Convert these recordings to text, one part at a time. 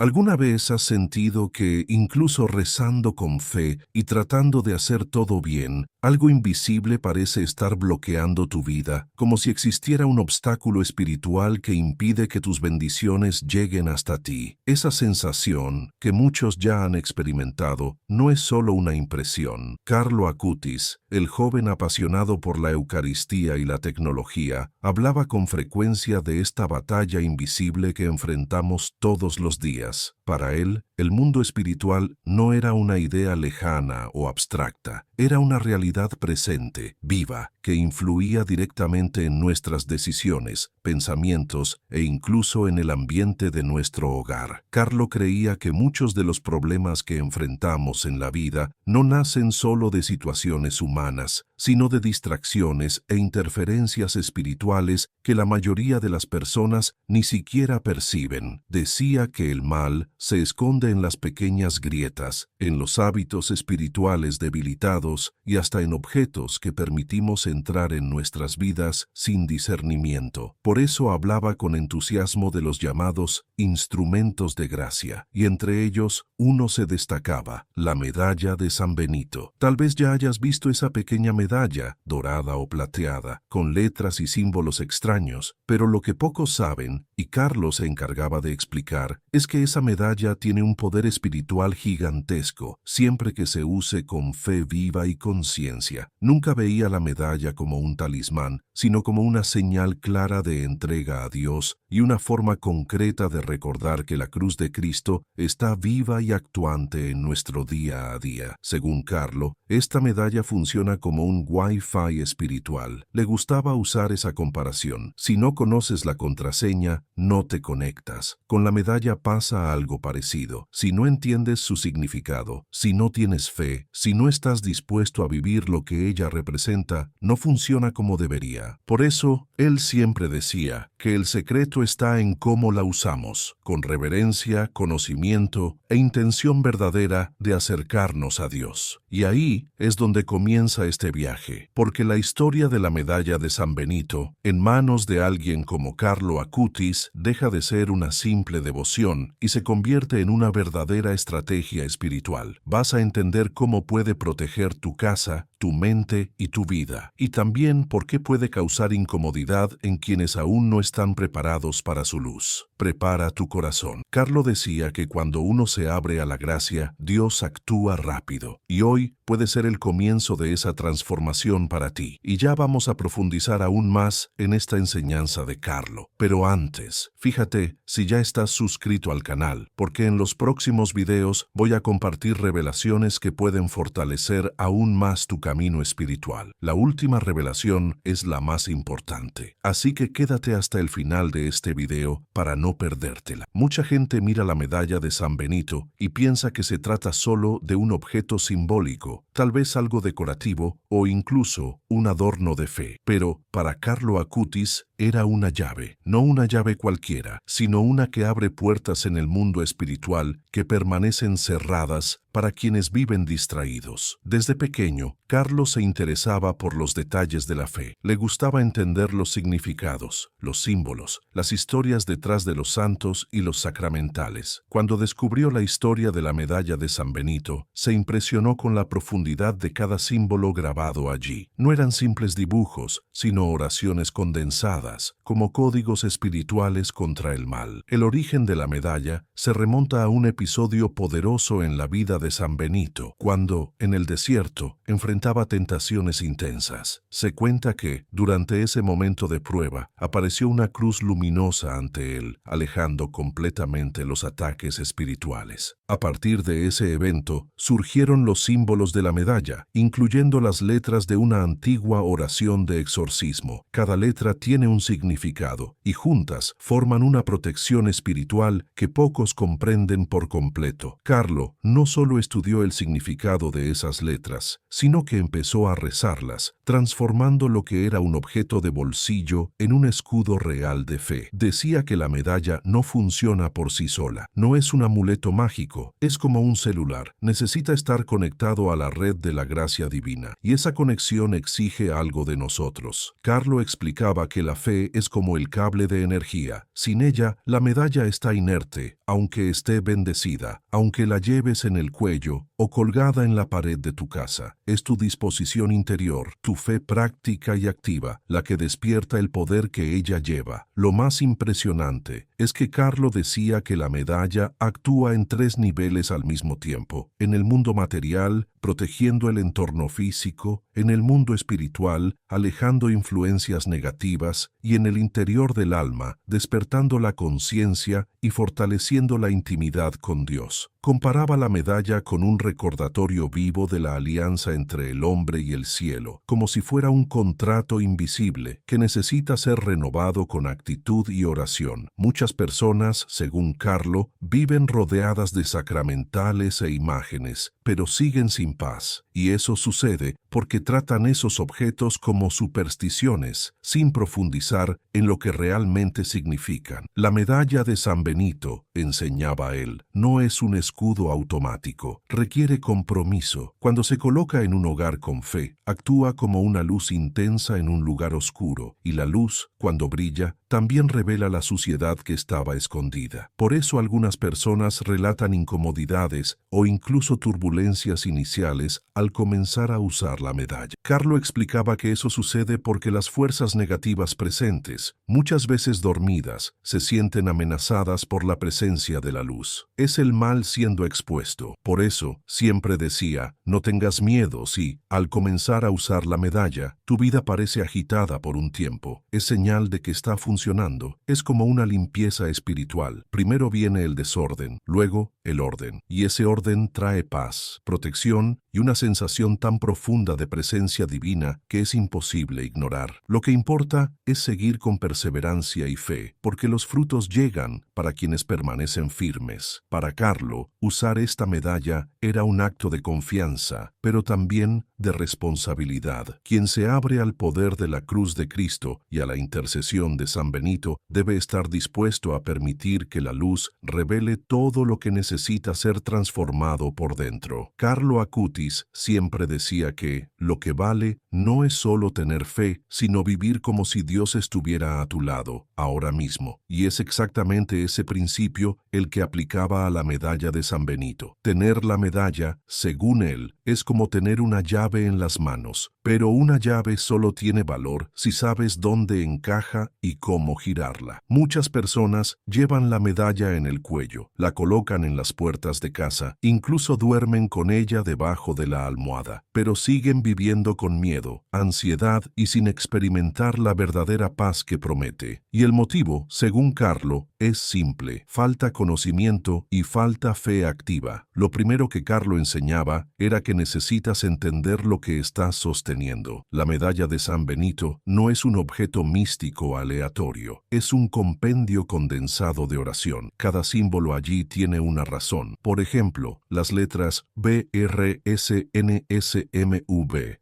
¿Alguna vez has sentido que, incluso rezando con fe y tratando de hacer todo bien, algo invisible parece estar bloqueando tu vida, como si existiera un obstáculo espiritual que impide que tus bendiciones lleguen hasta ti? Esa sensación, que muchos ya han experimentado, no es solo una impresión. Carlo Acutis, el joven apasionado por la Eucaristía y la tecnología, hablaba con frecuencia de esta batalla invisible que enfrentamos todos los días. Para él, el mundo espiritual no era una idea lejana o abstracta, era una realidad presente, viva, que influía directamente en nuestras decisiones, pensamientos e incluso en el ambiente de nuestro hogar. Carlo creía que muchos de los problemas que enfrentamos en la vida no nacen solo de situaciones humanas, sino de distracciones e interferencias espirituales que la mayoría de las personas ni siquiera perciben. Decía que el mal se esconde en las pequeñas grietas, en los hábitos espirituales debilitados y hasta en objetos que permitimos entrar en nuestras vidas sin discernimiento. Por eso hablaba con entusiasmo de los llamados instrumentos de gracia, y entre ellos uno se destacaba, la medalla de San Benito. Tal vez ya hayas visto esa pequeña medalla, dorada o plateada, con letras y símbolos extraños, pero lo que pocos saben, y Carlos se encargaba de explicar, es que esa medalla tiene un poder espiritual gigantesco, siempre que se use con fe viva y conciencia. Nunca veía la medalla como un talismán, sino como una señal clara de entrega a Dios y una forma concreta de recordar que la cruz de Cristo está viva y actuante en nuestro día a día. Según Carlo, esta medalla funciona como un Wi-Fi espiritual. Le gustaba usar esa comparación. Si no conoces la contraseña, no te conectas. Con la medalla pasa algo parecido. Si no entiendes su significado, si no tienes fe, si no estás dispuesto a vivir lo que ella representa, no funciona como debería. Por eso, él siempre decía que el secreto está en cómo la usamos, con reverencia, conocimiento e intención verdadera de acercarnos a Dios. Y ahí es donde comienza este viaje, porque la historia de la medalla de San Benito, en manos de alguien como Carlo Acutis, deja de ser una simple devoción y se convierte en una verdadera estrategia espiritual. Vas a entender cómo puede proteger tu casa, tu mente y tu vida, y también por qué puede causar incomodidad en quienes aún no están preparados para su luz. Prepara tu corazón. Carlo decía que cuando uno se abre a la gracia, Dios actúa rápido, y hoy puede ser el comienzo de esa transformación para ti. Y ya vamos a profundizar aún más en esta enseñanza de Carlo. Pero antes, fíjate si ya estás suscrito al canal, porque en los próximos videos voy a compartir revelaciones que pueden fortalecer aún más tu camino espiritual. La última revelación es la más importante, así que quédate hasta el final de este video para no perdértela. Mucha gente mira la medalla de San Benito y piensa que se trata solo de un objeto simbólico, tal vez algo decorativo o incluso un adorno de fe. Pero para Carlo Acutis era una llave, no una llave cualquiera, sino una que abre puertas en el mundo espiritual que permanecen cerradas para quienes viven distraídos. Desde pequeño, Carlos se interesaba por los detalles de la fe. Le gustaba entender los significados, los símbolos, las historias detrás de los santos y los sacramentales. Cuando descubrió la historia de la medalla de San Benito, se impresionó con la profundidad de cada símbolo grabado allí. No eran simples dibujos, sino oraciones condensadas, como códigos espirituales contra el mal. El origen de la medalla se remonta a un episodio poderoso en la vida de San Benito, cuando, en el desierto, enfrentaba tentaciones intensas. Se cuenta que, durante ese momento de prueba, apareció una cruz luminosa ante él, alejando completamente los ataques espirituales. A partir de ese evento, surgieron los símbolos de la medalla, incluyendo las letras de una antigua oración de exorcismo. Cada letra tiene un significado, y juntas forman una protección espiritual que pocos comprenden por completo. Carlo no solo estudió el significado de esas letras, sino que empezó a rezarlas, transformando lo que era un objeto de bolsillo en un escudo real de fe. Decía que la medalla no funciona por sí sola, no es un amuleto mágico, es como un celular, necesita estar conectado a la red de la gracia divina, y esa conexión exige algo de nosotros. Carlo explicaba que la fe fe es como el cable de energía. Sin ella, la medalla está inerte, aunque esté bendecida, aunque la lleves en el cuello o colgada en la pared de tu casa. Es tu disposición interior, tu fe práctica y activa, la que despierta el poder que ella lleva. Lo más impresionante es que Carlo decía que la medalla actúa en 3 niveles al mismo tiempo: en el mundo material, protegiendo el entorno físico; en el mundo espiritual, alejando influencias negativas; y en el interior del alma, despertando la conciencia y fortaleciendo la intimidad con Dios. Comparaba la medalla con un recordatorio vivo de la alianza entre el hombre y el cielo, como si fuera un contrato invisible que necesita ser renovado con actitud y oración. Muchas personas, según Carlo, viven rodeadas de sacramentales e imágenes, pero siguen sin paz, y eso sucede porque tratan esos objetos como supersticiones, sin profundizar en lo que realmente significan. La medalla de San Benito, enseñaba él, no es un escudo automático, requiere compromiso. Cuando se coloca en un hogar con fe, actúa como una luz intensa en un lugar oscuro, y la luz, cuando brilla, también revela la suciedad que estaba escondida. Por eso algunas personas relatan incomodidades o incluso turbulencias iniciales al comenzar a usar la medalla. Carlo explicaba que eso sucede porque las fuerzas negativas presentes, muchas veces dormidas, se sienten amenazadas por la presencia de la luz. Es el mal siendo expuesto. Por eso, siempre decía, no tengas miedo si, al comenzar a usar la medalla, tu vida parece agitada por un tiempo. Es señal de que está funcionando. Es como una limpieza espiritual. Primero viene el desorden, luego el orden. Y ese orden trae paz, protección y una sensación tan profunda de presencia divina que es imposible ignorar. Lo que importa es seguir con perseverancia y fe, porque los frutos llegan para quienes permanecen firmes. Para Carlo, usar esta medalla era un acto de confianza, pero también de responsabilidad. Quien se abre al poder de la cruz de Cristo y a la intercesión de San Benito debe estar dispuesto a permitir que la luz revele todo lo que necesita ser transformado por dentro. Carlo Acutis siempre decía que lo que vale no es solo tener fe, sino vivir como si Dios estuviera a tu lado, ahora mismo. Y es exactamente ese principio el que aplicaba a la medalla de San Benito. Tener la medalla, según él, es como tener una llave en las manos, pero una llave solo tiene valor si sabes dónde encaja y cómo girarla. Muchas personas llevan la medalla en el cuello, la colocan en las puertas de casa, incluso duermen con ella debajo de la almohada, pero siguen viviendo con miedo, ansiedad y sin experimentar la verdadera paz que promete. Y el motivo, según Carlo, es simple: falta conocimiento y falta fe activa. Lo primero que Carlo enseñaba era que necesitas entender lo que estás sosteniendo. La medalla de San Benito no es un objeto místico aleatorio, es un compendio condensado de oración. Cada símbolo allí tiene una razón. Por ejemplo, las letras BRSNSMV,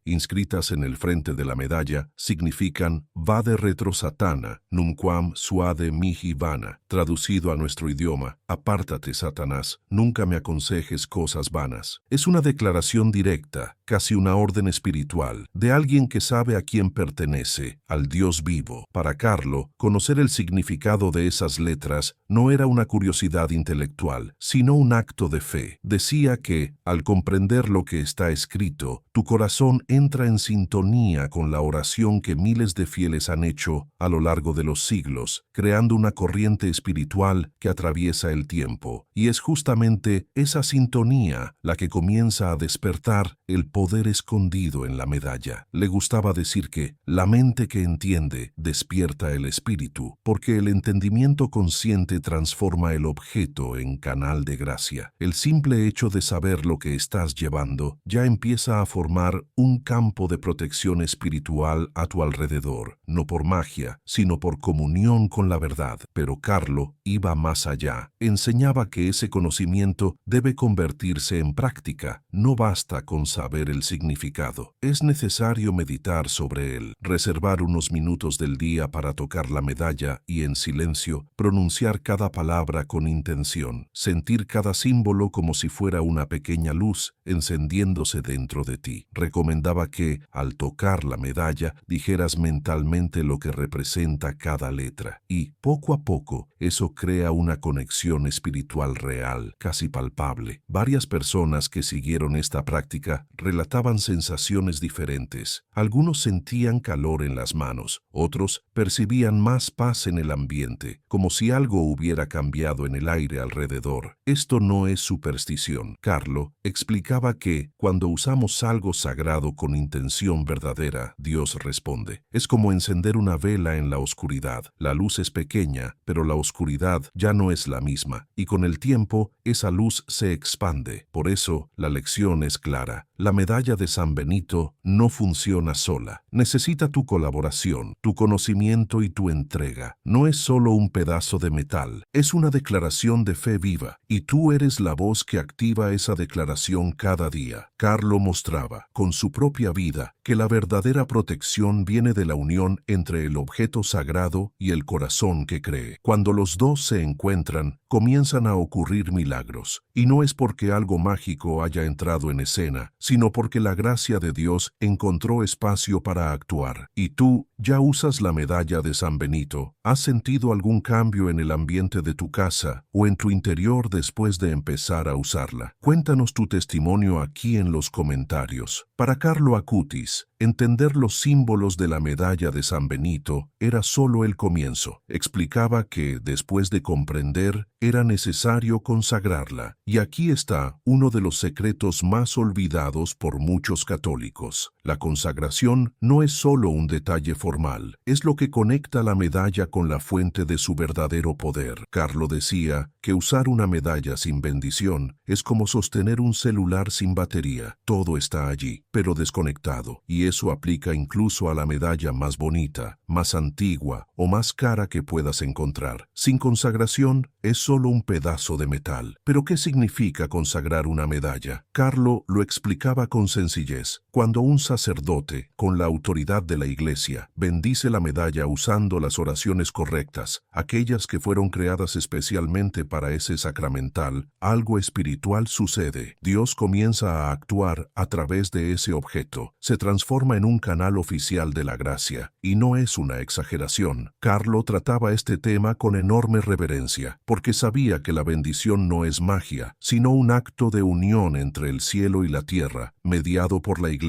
inscritas en el frente de la medalla, significan Vade retro Satana, numquam suade mihi vana. Traducido a nuestro idioma, apártate, Satanás, nunca me aconsejes cosas vanas. Es una declaración directa, casi una orden espiritual, de alguien que sabe a quién pertenece, al Dios vivo. Para Carlo, conocer el significado de esas letras no era una curiosidad intelectual, sino un acto de fe. Decía que, al comprender lo que está escrito, tu corazón entra en sintonía con la oración que miles de fieles han hecho a lo largo de los siglos, creando una corriente espiritual que atraviesa el tiempo. Y es justamente esa sintonía la que comienza a despertar el poder escondido en la medalla. Le gustaba decir que la mente que entiende despierta el espíritu, porque el entendimiento consciente transforma el objeto en canal de gracia. El simple hecho de saber lo que estás llevando ya empieza a formar un campo de protección espiritual a tu alrededor, no por magia, sino por comunión con la verdad. Pero Carlo iba más allá. Enseñaba que ese conocimiento debe convertirse en práctica. No basta basta con saber el significado. Es necesario meditar sobre él, reservar unos minutos del día para tocar la medalla y en silencio pronunciar cada palabra con intención, sentir cada símbolo como si fuera una pequeña luz encendiéndose dentro de ti. Recomendaba que, al tocar la medalla, dijeras mentalmente lo que representa cada letra y, poco a poco, eso crea una conexión espiritual real, casi palpable. Varias personas que siguieron esta práctica relataban sensaciones diferentes. Algunos sentían calor en las manos, otros percibían más paz en el ambiente, como si algo hubiera cambiado en el aire alrededor. Esto no es superstición. Carlo explicaba que, cuando usamos algo sagrado con intención verdadera, Dios responde. Es como encender una vela en la oscuridad. La luz es pequeña, pero la oscuridad ya no es la misma, y con el tiempo esa luz se expande. Por eso, la lección es clara. La medalla de San Benito no funciona sola. Necesita tu colaboración, tu conocimiento y tu entrega. No es solo un pedazo de metal, es una declaración de fe viva, y tú eres la voz que activa esa declaración cada día. Carlo mostraba, con su propia vida, que la verdadera protección viene de la unión entre el objeto sagrado y el corazón que cree. Cuando los dos se encuentran, comienzan a ocurrir milagros, y no es porque algo mágico haya entrado en escena, sino porque la gracia de Dios encontró espacio para actuar. Y tú ya usas la medalla de San Benito. ¿Has sentido algún cambio en el ambiente de tu casa o en tu interior después de empezar a usarla? Cuéntanos tu testimonio aquí en los comentarios. Para Carlo Acutis, entender los símbolos de la medalla de San Benito era solo el comienzo. Explicaba que, después de comprender, era necesario consagrarla. Y aquí está uno de los secretos más olvidados por muchos católicos. La consagración no es solo un detalle formal, es lo que conecta la medalla con la fuente de su verdadero poder. Carlo decía que usar una medalla sin bendición es como sostener un celular sin batería. Todo está allí, pero desconectado, y eso aplica incluso a la medalla más bonita, más antigua o más cara que puedas encontrar. Sin consagración es solo un pedazo de metal. ¿Pero qué significa consagrar una medalla? Carlo lo explicaba con sencillez. Cuando un sacerdote, con la autoridad de la Iglesia, bendice la medalla usando las oraciones correctas, aquellas que fueron creadas especialmente para ese sacramental, algo espiritual sucede. Dios comienza a actuar a través de ese objeto. Se transforma en un canal oficial de la gracia. Y no es una exageración. Carlo trataba este tema con enorme reverencia, porque sabía que la bendición no es magia, sino un acto de unión entre el cielo y la tierra, mediado por la Iglesia.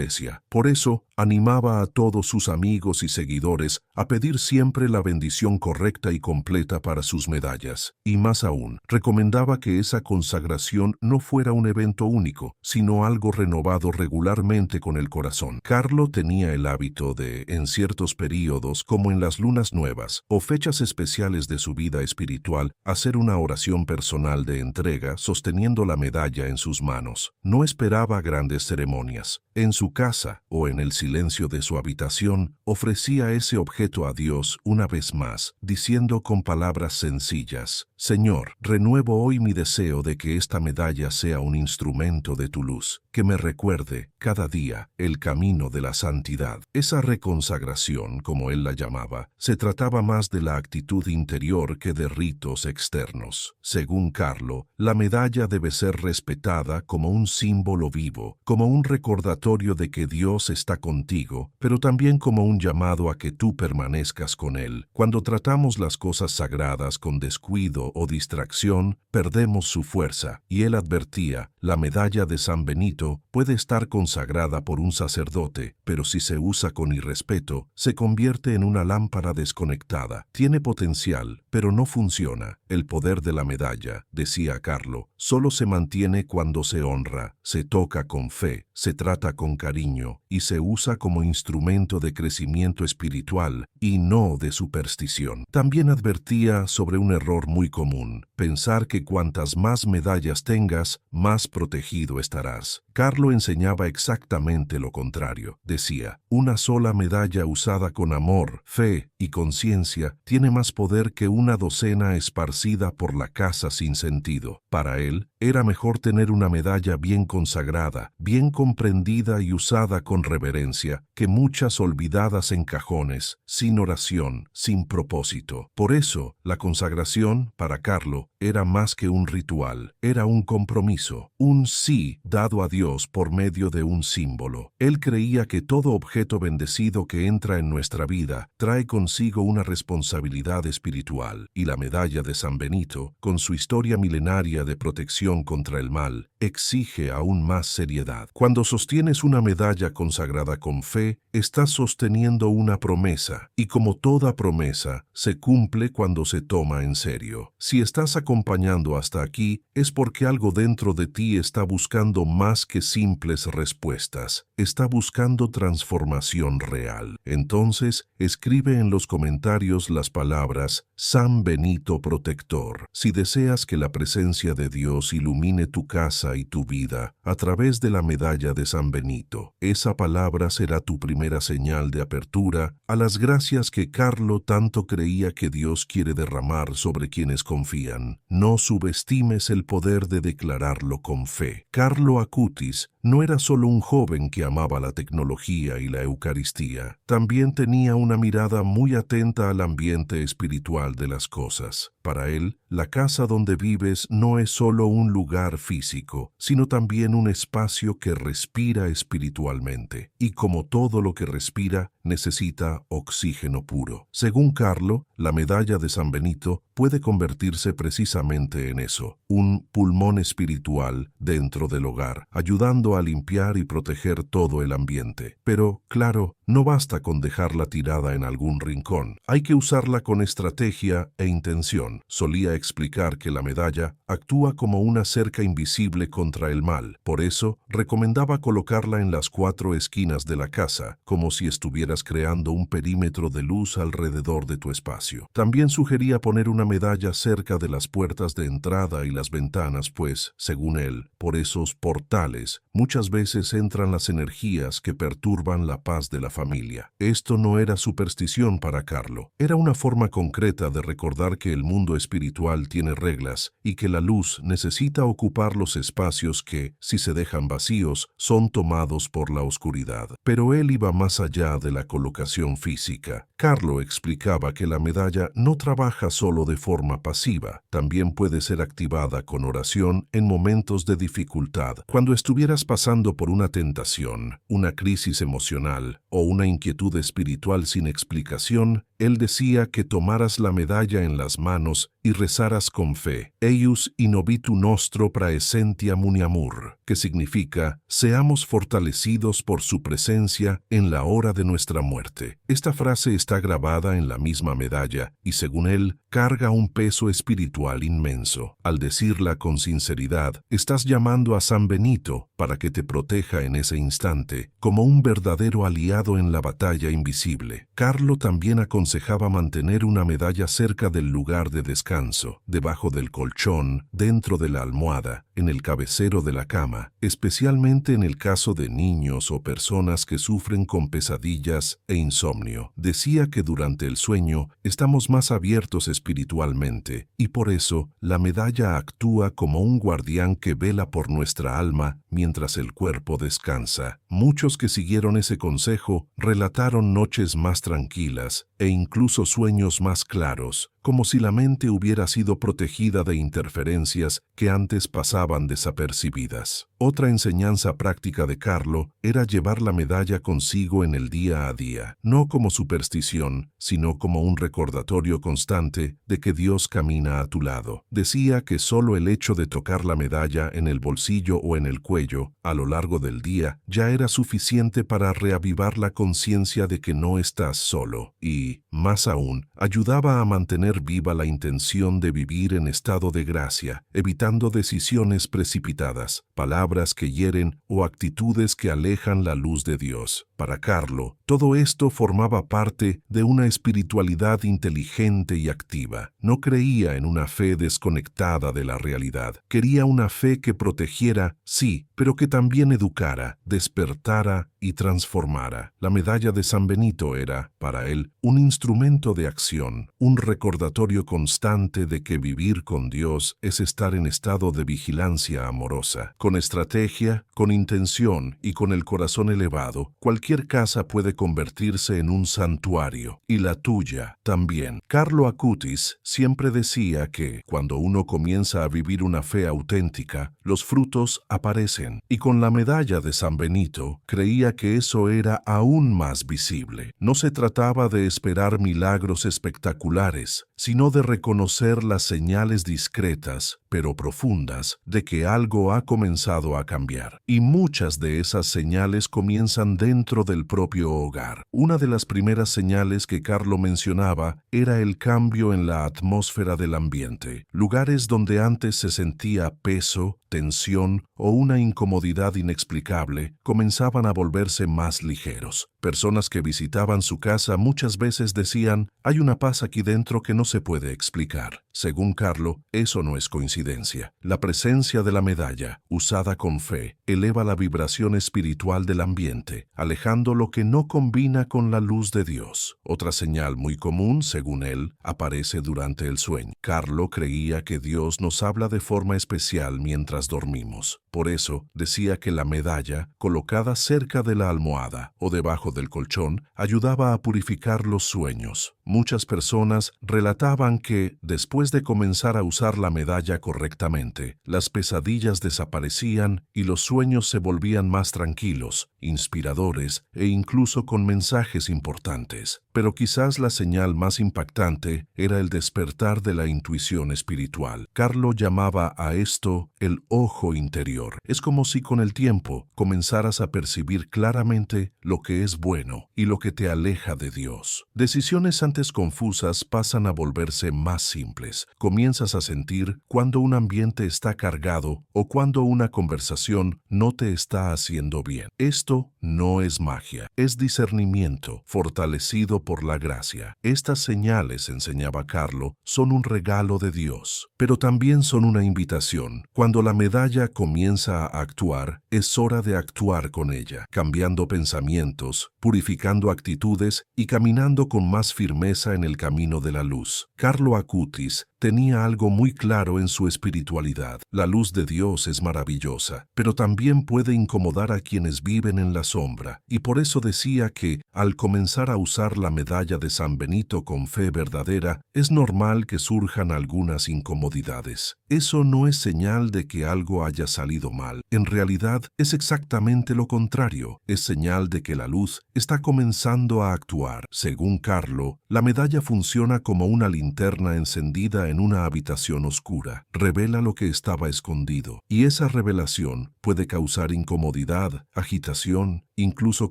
Por eso, animaba a todos sus amigos y seguidores a pedir siempre la bendición correcta y completa para sus medallas. Y más aún, recomendaba que esa consagración no fuera un evento único, sino algo renovado regularmente con el corazón. Carlo tenía el hábito de, en ciertos períodos, como en las lunas nuevas o fechas especiales de su vida espiritual, hacer una oración personal de entrega sosteniendo la medalla en sus manos. No esperaba grandes ceremonias. En su casa o en el silencio de su habitación, ofrecía ese objeto a Dios una vez más, diciendo con palabras sencillas: Señor, renuevo hoy mi deseo de que esta medalla sea un instrumento de tu luz, que me recuerde cada día el camino de la santidad. Esa reconsagración, como él la llamaba, se trataba más de la actitud interior que de ritos externos. Según Carlo, la medalla debe ser respetada como un símbolo vivo, como un recordatorio de que Dios está contigo, pero también como un llamado a que tú permanezcas con Él. Cuando tratamos las cosas sagradas con descuido o distracción, perdemos su fuerza, y él advertía: la medalla de San Benito puede estar consagrada por un sacerdote, pero si se usa con irrespeto, se convierte en una lámpara desconectada. Tiene potencial, pero no funciona. El poder de la medalla, decía Carlo, solo se mantiene cuando se honra, se toca con fe, se trata con cariño y se usa como instrumento de crecimiento espiritual y no de superstición. También advertía sobre un error muy común: pensar que cuantas más medallas tengas, más protegido estarás. Carlo enseñaba exactamente lo contrario. Decía: una sola medalla usada con amor, fe y conciencia tiene más poder que una docena esparcida por la casa sin sentido. Para él, Era mejor tener una medalla bien consagrada, bien comprendida y usada con reverencia, que muchas olvidadas en cajones, sin oración, sin propósito. Por eso, la consagración, para Carlo, era más que un ritual, era un compromiso, un sí dado a Dios por medio de un símbolo. Él creía que todo objeto bendecido que entra en nuestra vida trae consigo una responsabilidad espiritual, y la medalla de San Benito, con su historia milenaria de protección contra el mal, exige aún más seriedad. Cuando sostienes una medalla consagrada con fe, estás sosteniendo una promesa, y como toda promesa, se cumple cuando se toma en serio. Si estás acompañando hasta aquí, es porque algo dentro de ti está buscando más que simples respuestas, está buscando transformación real. Entonces, escribe en los comentarios las palabras San Benito Protector. Si deseas que la presencia de Dios ilumine tu casa y tu vida a través de la medalla de San Benito, esa palabra será tu primera señal de apertura a las gracias que Carlo tanto creía que Dios quiere derramar sobre quienes confían. No subestimes el poder de declararlo con fe. Carlo Acutis no era solo un joven que amaba la tecnología y la Eucaristía, también tenía una mirada muy atenta al ambiente espiritual de las cosas. Para él, la casa donde vives no es solo un lugar físico, sino también un espacio que respira espiritualmente, y como todo lo que respira, necesita oxígeno puro. Según Carlo, la medalla de San Benito puede convertirse precisamente en eso, un pulmón espiritual dentro del hogar, ayudando a limpiar y proteger todo el ambiente. Pero, claro, no basta con dejarla tirada en algún rincón. Hay que usarla con estrategia e intención. Solía explicar que la medalla actúa como una cerca invisible contra el mal. Por eso, recomendaba colocarla en las 4 esquinas de la casa, como si estuvieras creando un perímetro de luz alrededor de tu espacio. También sugería poner una medalla cerca de las puertas de entrada y las ventanas, pues, según él, por esos portales, muchas veces entran las energías que perturban la paz de la familia. Esto no era superstición para Carlo, era una forma concreta de recordar que el mundo espiritual tiene reglas y que la luz necesita ocupar los espacios que, si se dejan vacíos, son tomados por la oscuridad. Pero él iba más allá de la colocación física. Carlo explicaba que la medalla no trabaja solo de forma pasiva, también puede ser activada con oración en momentos de dificultad. Cuando estuvieras pasando por una tentación, una crisis emocional o una inquietud espiritual sin explicación, él decía que tomaras la medalla en las manos y rezaras con fe, Eius innovitu nostro praesentia muniamur, que significa, seamos fortalecidos por su presencia en la hora de nuestra muerte. Esta frase está grabada en la misma medalla y, según él, carga un peso espiritual inmenso. Al decirla con sinceridad, estás llamando a San Benito para que te proteja en ese instante, como un verdadero aliado en la batalla invisible. Carlo también aconsejaba mantener una medalla cerca del lugar de descanso, debajo del colchón, dentro de la almohada, en el cabecero de la cama, especialmente en el caso de niños o personas que sufren con pesadillas e insomnio. Decía que durante el sueño estamos más abiertos espiritualmente y por eso la medalla actúa como un guardián que vela por nuestra alma mientras el cuerpo descansa. Muchos que siguieron ese consejo relataron noches más tranquilas e incluso sueños más claros, como si la mente hubiera sido protegida de interferencias que antes pasaban desapercibidas. Otra enseñanza práctica de Carlo era llevar la medalla consigo en el día a día, no como superstición, sino como un recordatorio constante de que Dios camina a tu lado. Decía que solo el hecho de tocar la medalla en el bolsillo o en el cuello a lo largo del día ya era suficiente para reavivar la conciencia de que no estás solo y, más aún, ayudaba a mantener viva la intención de vivir en estado de gracia, evitando decisiones precipitadas, palabras que hieren o actitudes que alejan la luz de Dios. Para Carlo, todo esto formaba parte de una espiritualidad inteligente y activa. No creía en una fe desconectada de la realidad. Quería una fe que protegiera, sí, pero que también educara, despertara y transformara. La medalla de San Benito era, para él, un instrumento de acción, un recordatorio recordatorio constante de que vivir con Dios es estar en estado de vigilancia amorosa. Con estrategia, con intención y con el corazón elevado, cualquier casa puede convertirse en un santuario, y la tuya también. Carlo Acutis siempre decía que, cuando uno comienza a vivir una fe auténtica, los frutos aparecen, y con la medalla de San Benito creía que eso era aún más visible. No se trataba de esperar milagros espectaculares, sino de reconocer las señales discretas, pero profundas, de que algo ha comenzado a cambiar. Y muchas de esas señales comienzan dentro del propio hogar. Una de las primeras señales que Carlo mencionaba era el cambio en la atmósfera del ambiente. Lugares donde antes se sentía peso, tensión o una incomodidad inexplicable comenzaban a volverse más ligeros. Personas que visitaban su casa muchas veces decían: «Hay una paz aquí dentro que no se puede explicar». Según Carlo, eso no es coincidencia. La presencia de la medalla, usada con fe, eleva la vibración espiritual del ambiente, alejando lo que no combina con la luz de Dios. Otra señal muy común, según él, aparece durante el sueño. Carlo creía que Dios nos habla de forma especial mientras dormimos. Por eso, decía que la medalla, colocada cerca de la almohada o debajo del colchón, ayudaba a purificar los sueños. Muchas personas relataban que, después de comenzar a usar la medalla correctamente, las pesadillas desaparecían y los sueños se volvían más tranquilos, inspiradores e incluso con mensajes importantes. Pero quizás la señal más impactante era el despertar de la intuición espiritual. Carlo llamaba a esto el ojo interior. Es como si con el tiempo comenzaras a percibir claramente lo que es bueno y lo que te aleja de Dios. Decisiones antes confusas pasan a volverse más simples. Comienzas a sentir cuando un ambiente está cargado o cuando una conversación no te está haciendo bien. Esto no es magia, es discernimiento fortalecido por la gracia. Estas señales, enseñaba Carlo, son un regalo de Dios, pero también son una invitación. Cuando la medalla comienza a actuar, es hora de actuar con ella, cambiando pensamientos, purificando actitudes y caminando con más firmeza en el camino de la luz. Carlo Acutis tenía algo muy claro en su espiritualidad. La luz de Dios es maravillosa, pero también puede incomodar a quienes viven en la sombra, y por eso decía que, al comenzar a usar la medalla de San Benito con fe verdadera, es normal que surjan algunas incomodidades. Eso no es señal de que algo haya salido mal. En realidad, es exactamente lo contrario. Es señal de que la luz está comenzando a actuar. Según Carlo, la medalla funciona como una linterna encendida en una habitación oscura. Revela lo que estaba escondido, y esa revelación puede causar incomodidad, agitación, incluso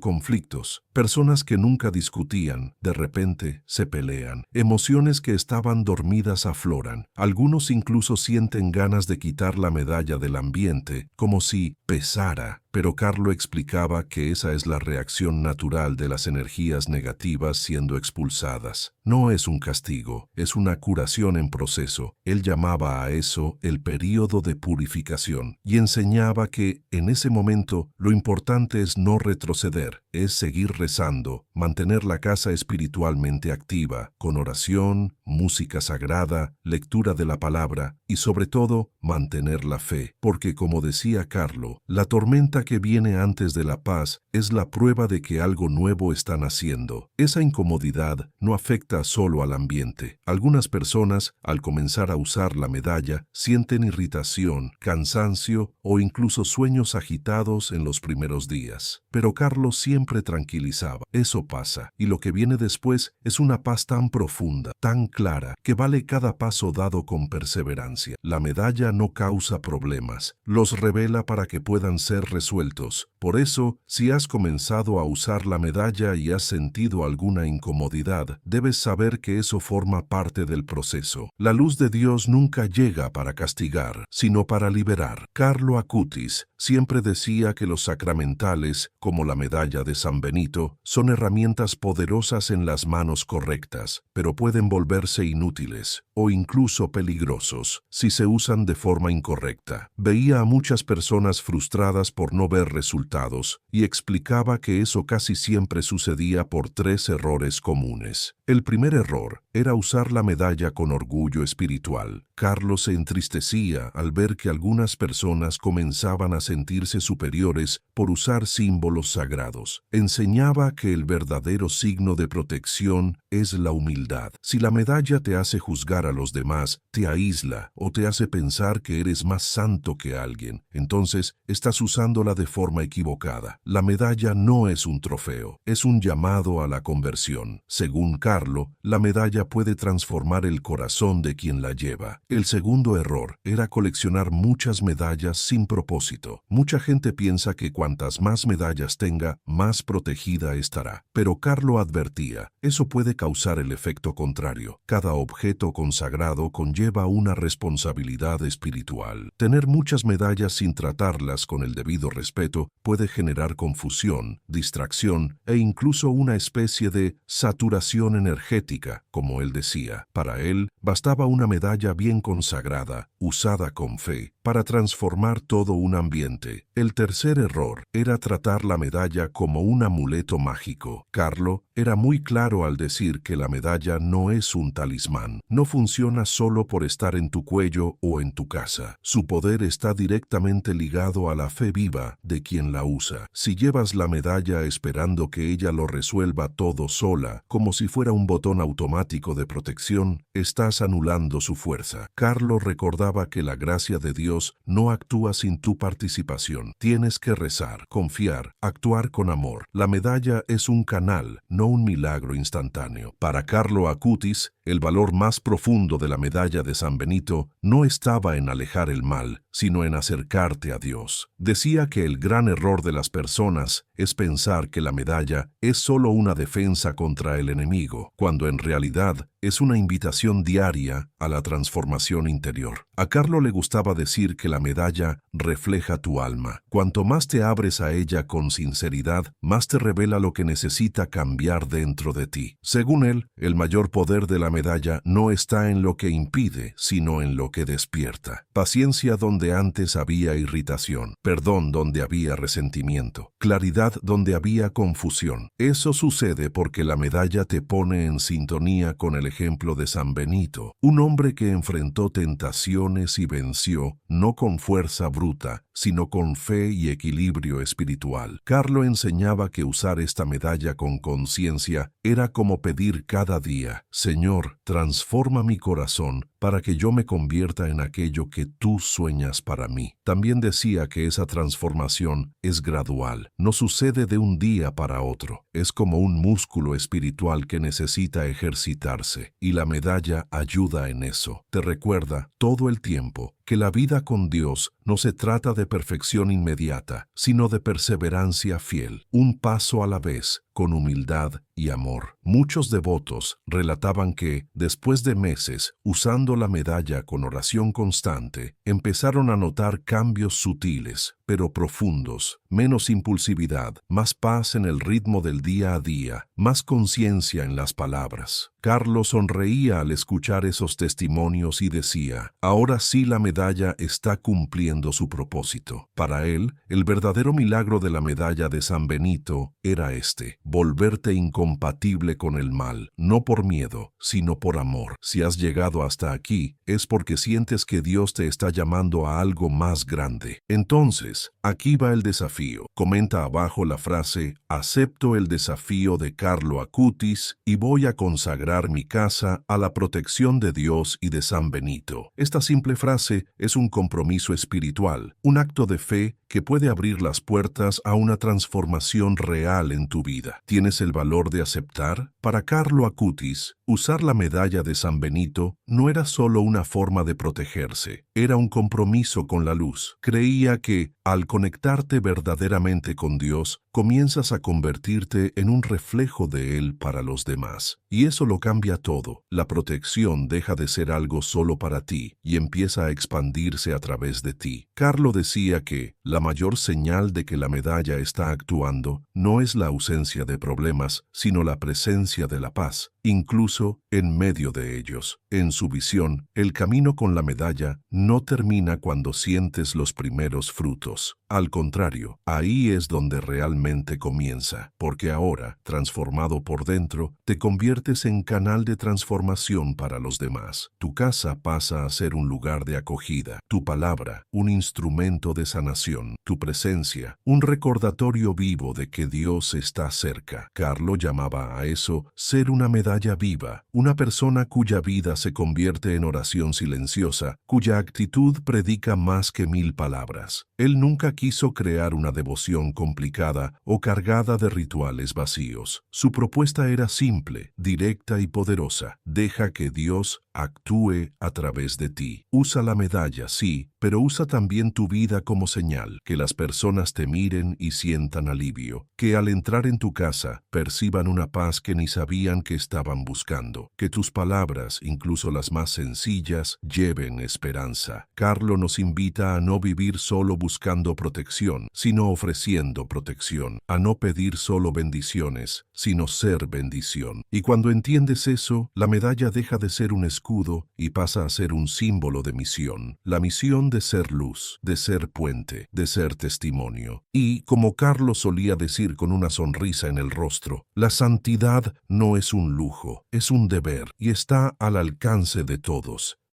conflictos. Personas que nunca discutían, de repente se pelean. Emociones que estaban dormidas afloran. Algunos incluso sienten ganas de quitar la medalla del ambiente, como si pesara. Pero Carlo explicaba que esa es la reacción natural de las energías negativas siendo expulsadas. No es un castigo, es una curación en proceso. Él llamaba a eso el período de purificación y enseñaba que, en ese momento, lo importante es no retroceder, es seguir rezando, mantener la casa espiritualmente activa, con oración, música sagrada, lectura de la palabra y, sobre todo, mantener la fe. Porque, como decía Carlo, la tormenta que viene antes de la paz es la prueba de que algo nuevo está naciendo. Esa incomodidad no afecta solo al ambiente. Algunas personas, al comenzar a usar la medalla, sienten irritación, cansancio o incluso sueños agitados en los primeros días. Pero Carlo siempre tranquilizaba. Eso pasa, y lo que viene después es una paz tan profunda, tan clara, que vale cada paso dado con perseverancia. La medalla no causa problemas, los revela para que puedan ser resueltos. Por eso, si has comenzado a usar la medalla y has sentido alguna incomodidad, debes saber que eso forma parte del proceso. La luz de Dios nunca llega para castigar, sino para liberar. Carlo Acutis siempre decía que los sacramentales, como la medalla de San Benito, son herramientas poderosas en las manos correctas, pero pueden volverse inútiles o incluso peligrosos si se usan de forma incorrecta. Veía a muchas personas frustradas por no ver resultados, y explicaba que eso casi siempre sucedía por 3 errores comunes. El primer error era usar la medalla con orgullo espiritual. Carlos se entristecía al ver que algunas personas comenzaban a sentirse superiores por usar símbolos sagrados. Enseñaba que el verdadero signo de protección es la humildad. Si la medalla te hace juzgar a los demás, te aísla o te hace pensar que eres más santo que alguien, entonces estás usándola de forma equivocada. La medalla no es un trofeo, es un llamado a la conversión. Según Carlo, la medalla puede transformar el corazón de quien la lleva. El segundo error era coleccionar muchas medallas sin propósito. Mucha gente piensa que cuantas más medallas tenga, más protegida estará. Pero Carlo advertía, eso puede causar el efecto contrario. Cada objeto consagrado conlleva una responsabilidad espiritual. Tener muchas medallas sin tratarlas con el debido respeto puede generar confusión, distracción e incluso una especie de saturación energética, como él decía. Para él, bastaba una medalla bien consagrada, usada con fe, para transformar todo un ambiente. El tercer error era tratar la medalla como un amuleto mágico. Carlo era muy claro al decir que la medalla no es un talismán. No funciona solo por estar en tu cuello o en tu casa. Su poder está directamente ligado a la fe viva de quien la usa. Si llevas la medalla esperando que ella lo resuelva todo sola, como si fuera un botón automático de protección, estás anulando su fuerza. Carlo recordaba que la gracia de Dios no actúa sin tu participación. Tienes que rezar, confiar, actuar con amor. La medalla es un canal, no un milagro instantáneo. Para Carlo Acutis, el valor más profundo de la medalla de San Benito no estaba en alejar el mal, sino en acercarte a Dios. Decía que el gran error de las personas es pensar que la medalla es solo una defensa contra el enemigo, cuando en realidad es una invitación diaria a la transformación interior. A Carlo le gustaba decir que la medalla refleja tu alma. Cuanto más te abres a ella con sinceridad, más te revela lo que necesita cambiar dentro de ti. Según él, el mayor poder de la medalla no está en lo que impide, sino en lo que despierta. Paciencia donde antes había irritación, perdón donde había resentimiento, claridad donde había confusión. Eso sucede porque la medalla te pone en sintonía con el ejemplo de San Benito, un hombre que enfrentó tentaciones y venció, no con fuerza bruta, sino con fe y equilibrio espiritual. Carlo enseñaba que usar esta medalla con conciencia era como pedir cada día: Señor, transforma mi corazón para que yo me convierta en aquello que tú sueñas para mí. También decía que esa transformación es gradual, no sucede de un día para otro. Es como un músculo espiritual que necesita ejercitarse, y la medalla ayuda en eso. Te recuerda todo el tiempo que la vida con Dios no se trata de perfección inmediata, sino de perseverancia fiel, un paso a la vez, con humildad y amor. Muchos devotos relataban que, después de meses usando la medalla con oración constante, empezaron a notar cambios sutiles, pero profundos, menos impulsividad, más paz en el ritmo del día a día, más conciencia en las palabras. Carlos sonreía al escuchar esos testimonios y decía: ahora sí la medalla está cumpliendo su propósito. Para él, el verdadero milagro de la medalla de San Benito era este: volverte incompatible con el mal, no por miedo, sino por amor. Si has llegado hasta aquí, es porque sientes que Dios te está llamando a algo más grande. Entonces, aquí va el desafío. Comenta abajo la frase: acepto el desafío de Carlo Acutis y voy a consagrar mi casa a la protección de Dios y de San Benito. Esta simple frase es un compromiso espiritual, un acto de fe que puede abrir las puertas a una transformación real en tu vida. ¿Tienes el valor de aceptar? Para Carlo Acutis, usar la medalla de San Benito no era solo una forma de protegerse, era un compromiso con la luz. Creía que, al conectarte verdaderamente con Dios, comienzas a convertirte en un reflejo de Él para los demás. Y eso lo cambia todo. La protección deja de ser algo solo para ti y empieza a expandirse a través de ti. Carlo decía que la mayor señal de que la medalla está actuando no es la ausencia de problemas, sino la presencia importancia de la paz, incluso en medio de ellos. En su visión, el camino con la medalla no termina cuando sientes los primeros frutos. Al contrario, ahí es donde realmente comienza, porque ahora, transformado por dentro, te conviertes en canal de transformación para los demás. Tu casa pasa a ser un lugar de acogida, tu palabra, un instrumento de sanación, tu presencia, un recordatorio vivo de que Dios está cerca. Carlo llamaba a eso ser una medalla viva, una persona cuya vida se convierte en oración silenciosa, cuya actitud predica más que 1000 palabras. Él nunca quiso crear una devoción complicada o cargada de rituales vacíos. Su propuesta era simple, directa y poderosa. Deja que Dios actúe a través de ti. Usa la medalla, sí, pero usa también tu vida como señal, que las personas te miren y sientan alivio, que al entrar en tu casa perciban una paz que ni sabían que estaban buscando, que tus palabras, incluso las más sencillas, lleven esperanza. Carlo nos invita a no vivir solo buscando protección, sino ofreciendo protección, a no pedir solo bendiciones, sino ser bendición. Y cuando entiendes eso, la medalla deja de ser un escudo y pasa a ser un símbolo de misión. La misión de ser luz, de ser puente, de ser testimonio. Y, como Carlos solía decir con una sonrisa en el rostro, la santidad no es un lujo, es un deber y está al alcance de todos.